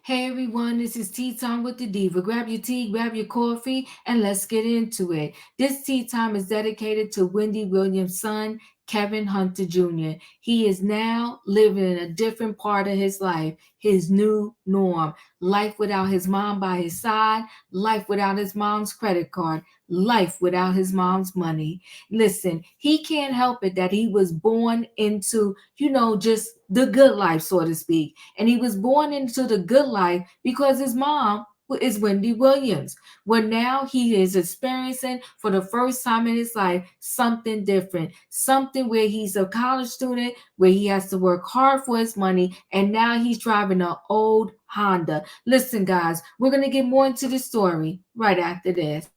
Hey everyone, this is Tea Time with the Diva. Grab your tea, grab your coffee, and let's get into it. This tea time is dedicated to Wendy Williams' son, Kevin Hunter Jr. He is now living in a different part of his life, his new norm. Life without his mom by his side, life without his mom's credit card, life without his mom's money. Listen, he can't help it that he was born into, just the good life, so to speak. And he was born into the good life because his mom is Wendy Williams. Well, now he is experiencing for the first time in his life something different, something where he's a college student, where he has to work hard for his money, and now he's driving an old Honda. Listen, guys, we're going to get more into the story right after this.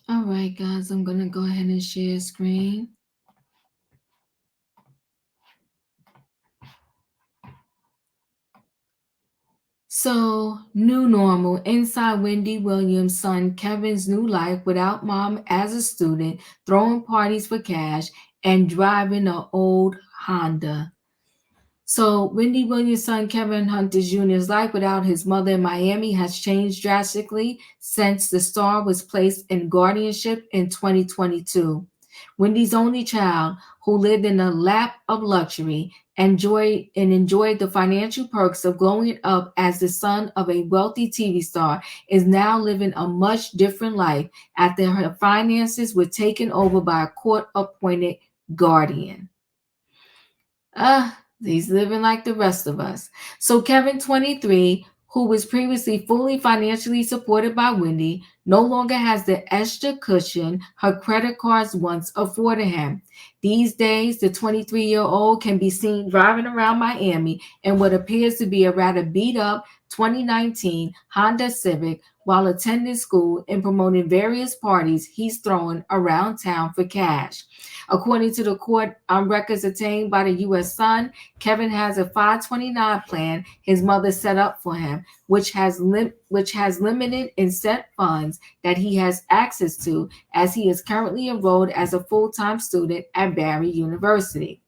All right, guys, I'm going to go ahead and share screen. So, new normal inside Wendy Williams' son Kevin's new life without mom as a student, throwing parties for cash, and driving an old Honda. So, Wendy Williams' son Kevin Hunter Jr.'s life without his mother in Miami has changed drastically since the star was placed in guardianship in 2022. Wendy's only child, who lived in a lap of luxury, enjoyed the financial perks of growing up as the son of a wealthy TV star, is now living a much different life after her finances were taken over by a court-appointed guardian. He's living like the rest of us. So Kevin, 23, who was previously fully financially supported by Wendy, no longer has the extra cushion her credit cards once afforded him. These days, the 23-year-old can be seen driving around Miami in what appears to be a rather beat-up 2019 Honda Civic while attending school and promoting various parties he's throwing around town for cash. According to the court records obtained by the U.S. Sun, Kevin has a 529 plan his mother set up for him, which has limited and set funds that he has access to, as he is currently enrolled as a full-time student at Barry University.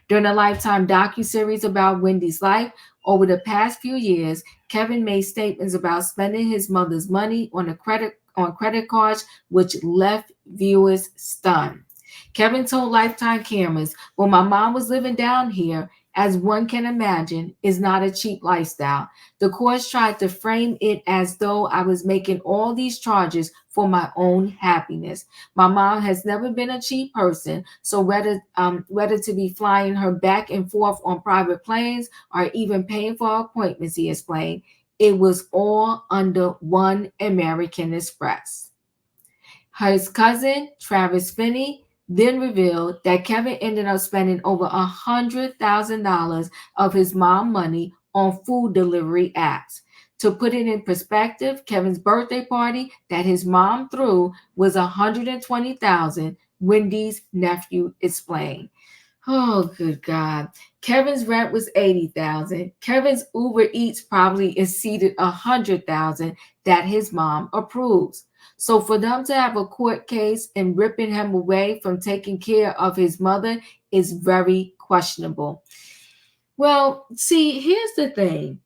During a Lifetime docuseries about Wendy's life over the past few years, Kevin made statements about spending his mother's money on credit cards, which left viewers stunned. Kevin told Lifetime cameras, "When my mom was living down here, as one can imagine, is not a cheap lifestyle. The courts tried to frame it as though I was making all these charges for my own happiness. My mom has never been a cheap person, so whether to be flying her back and forth on private planes or even paying for appointments," he explained, "it was all under one American Express." His cousin, Travis Finney, then revealed that Kevin ended up spending over $100,000 of his mom money on food delivery apps. To put it in perspective, Kevin's birthday party that his mom threw was $120,000, Wendy's nephew explained. Oh, good God. Kevin's rent was $80,000. Kevin's Uber Eats probably exceeded $100,000 that his mom approves. So for them to have a court case and ripping him away from taking care of his mother is very questionable. Well, see, here's the thing.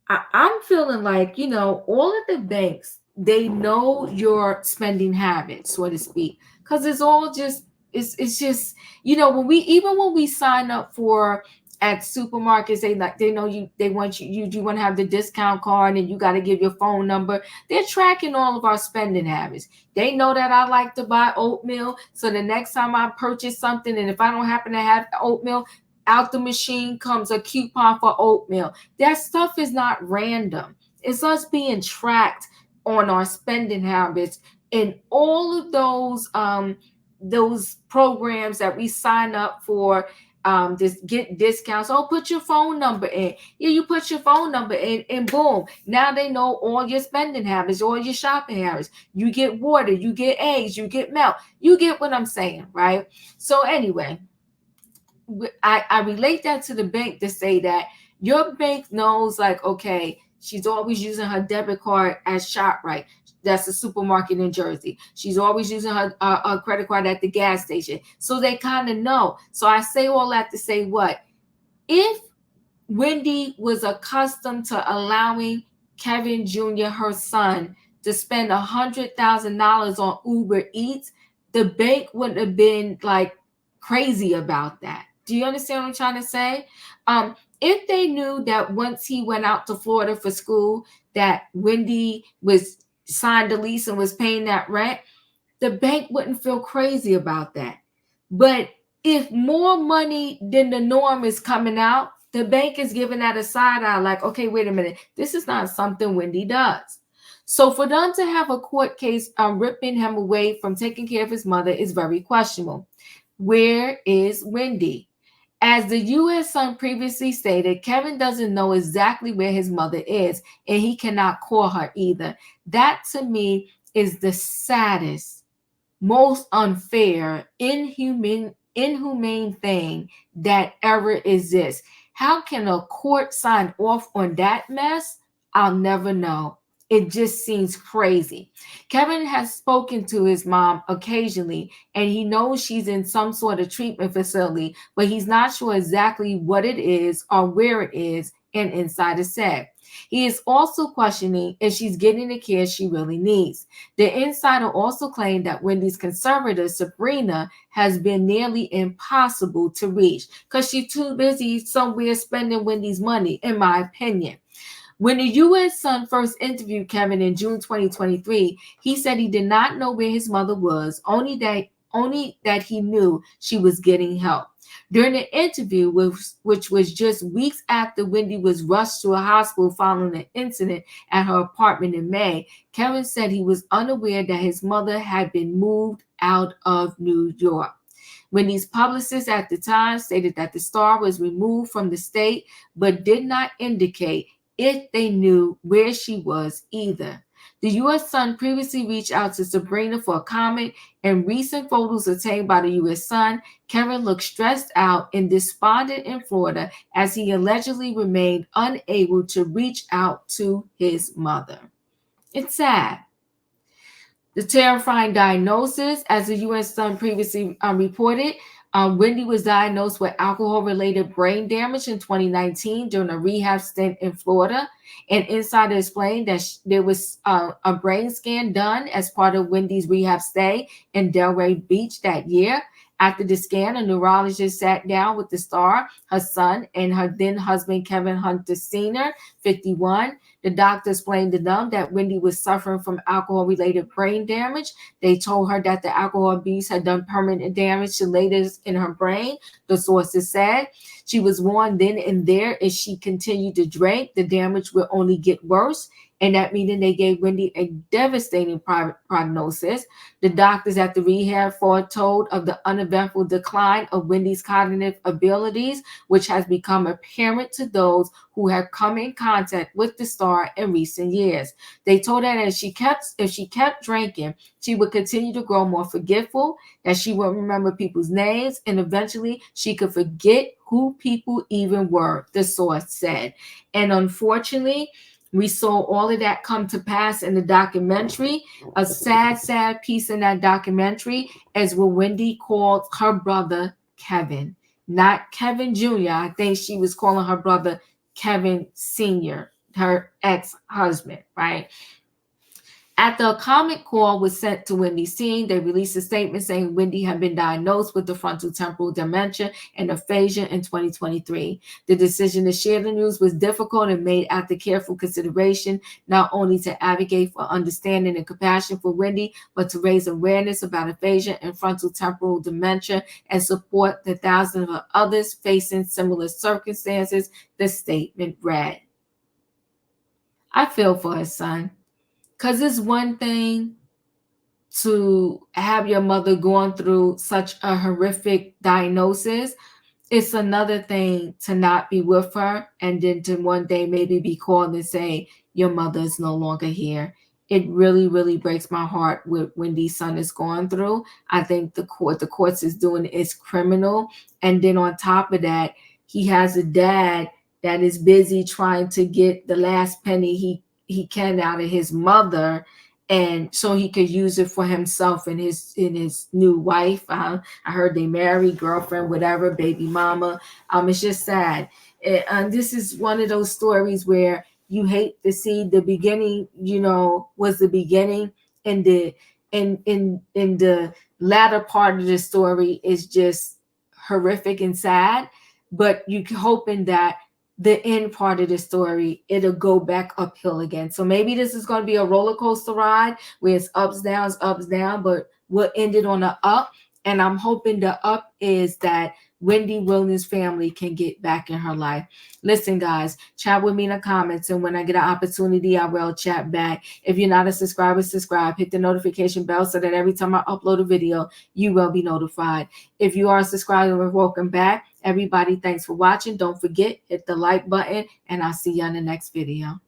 I'm feeling like, all of the banks, they know your spending habits, so to speak, because it's all just, it's just, when we sign up for at supermarkets, they know you, they want you want to have the discount card and you got to give your phone number. They're tracking all of our spending habits. They know that I like to buy oatmeal, so the next time I purchase something, and if I don't happen to have oatmeal, out the machine comes a coupon for oatmeal. That stuff is not random. It's us being tracked on our spending habits, and all of those programs that we sign up for, just get discounts. Oh, put your phone number in. Yeah, you put your phone number in, and boom, now they know all your spending habits, all your shopping habits. You get water, you get eggs, you get milk. You get what I'm saying, right? So anyway, I relate that to the bank to say that your bank knows, like, okay, she's always using her debit card at ShopRite. That's a supermarket in Jersey. She's always using her credit card at the gas station. So they kind of know. So I say all that to say what? If Wendy was accustomed to allowing Kevin Jr., her son, to spend $100,000 on Uber Eats, the bank wouldn't have been like crazy about that. Do you understand what I'm trying to say? If they knew that once he went out to Florida for school, that Wendy was signed a lease and was paying that rent, the bank wouldn't feel crazy about that. But if more money than the norm is coming out, the bank is giving that a side eye, like, okay, wait a minute, this is not something Wendy does. So for them to have a court case ripping him away from taking care of his mother is very questionable. Where is Wendy? As the U.S. Sun previously stated, Kevin doesn't know exactly where his mother is, and he cannot call her either. That to me is the saddest, most unfair, inhumane thing that ever exists. How can a court sign off on that mess? I'll never know. It just seems crazy. Kevin has spoken to his mom occasionally, and he knows she's in some sort of treatment facility, but he's not sure exactly what it is or where it is, and inside is said. He is also questioning if she's getting the care she really needs. The insider also claimed that Wendy's conservator, Sabrina, has been nearly impossible to reach because she's too busy somewhere spending Wendy's money, in my opinion. When the U.S. Sun first interviewed Kevin in June 2023, he said he did not know where his mother was, only that he knew she was getting help. During the interview, which was just weeks after Wendy was rushed to a hospital following an incident at her apartment in May, Kevin said he was unaware that his mother had been moved out of New York. Wendy's publicist at the time stated that the star was removed from the state, but did not indicate if they knew where she was either. The U.S. Sun previously reached out to Sabrina for a comment. In recent photos obtained by the U.S. Sun, Kevin looked stressed out and despondent in Florida as he allegedly remained unable to reach out to his mother. It's sad. The terrifying diagnosis, as the U.S. Sun previously reported, Wendy was diagnosed with alcohol-related brain damage in 2019 during a rehab stint in Florida. An insider explained that there was a brain scan done as part of Wendy's rehab stay in Delray Beach that year. After the scan, a neurologist sat down with the star, her son, and her then husband, Kevin Hunter Sr., 51. The doctor explained to them that Wendy was suffering from alcohol-related brain damage. They told her that the alcohol abuse had done permanent damage to layers in her brain, the sources said. She was warned then and there if she continued to drink, the damage would only get worse. In that meeting, they gave Wendy a devastating prognosis. The doctors at the rehab foretold of the uneventful decline of Wendy's cognitive abilities, which has become apparent to those who have come in contact with the star in recent years. They told her that if she kept drinking, she would continue to grow more forgetful, that she would remember people's names, and eventually she could forget who people even were, the source said. And unfortunately, we saw all of that come to pass in the documentary. A sad, sad piece in that documentary is what Wendy called her brother Kevin, not Kevin Jr. I think she was calling her brother Kevin Sr., her ex-husband, right? After a comment call was sent to Wendy's team, they released a statement saying Wendy had been diagnosed with the frontotemporal dementia and aphasia in 2023. The decision to share the news was difficult and made after careful consideration, not only to advocate for understanding and compassion for Wendy, but to raise awareness about aphasia and frontotemporal dementia and support the thousands of others facing similar circumstances, the statement read. I feel for his son. Because it's one thing to have your mother going through such a horrific diagnosis. It's another thing to not be with her and then to one day maybe be called and say, your mother is no longer here. It really, really breaks my heart what Wendy's son is going through. I think the courts is doing is criminal. And then on top of that, he has a dad that is busy trying to get the last penny he can out of his mother, and so he could use it for himself and his new wife. I heard they married, girlfriend, whatever, baby mama. It's just sad. And this is one of those stories where you hate to see the beginning. Was the beginning, and in the latter part of the story is just horrific and sad. But you hoping that the end part of the story, it'll go back uphill again. So maybe this is going to be a roller coaster ride where it's ups, down, but we'll end it on the up. And I'm hoping the up is that Wendy Williams' family can get back in her life. Listen, guys, chat with me in the comments. And when I get an opportunity, I will chat back. If you're not a subscriber, subscribe. Hit the notification bell so that every time I upload a video, you will be notified. If you are a subscriber, welcome back. Everybody, thanks for watching. Don't forget, hit the like button, and I'll see you on the next video.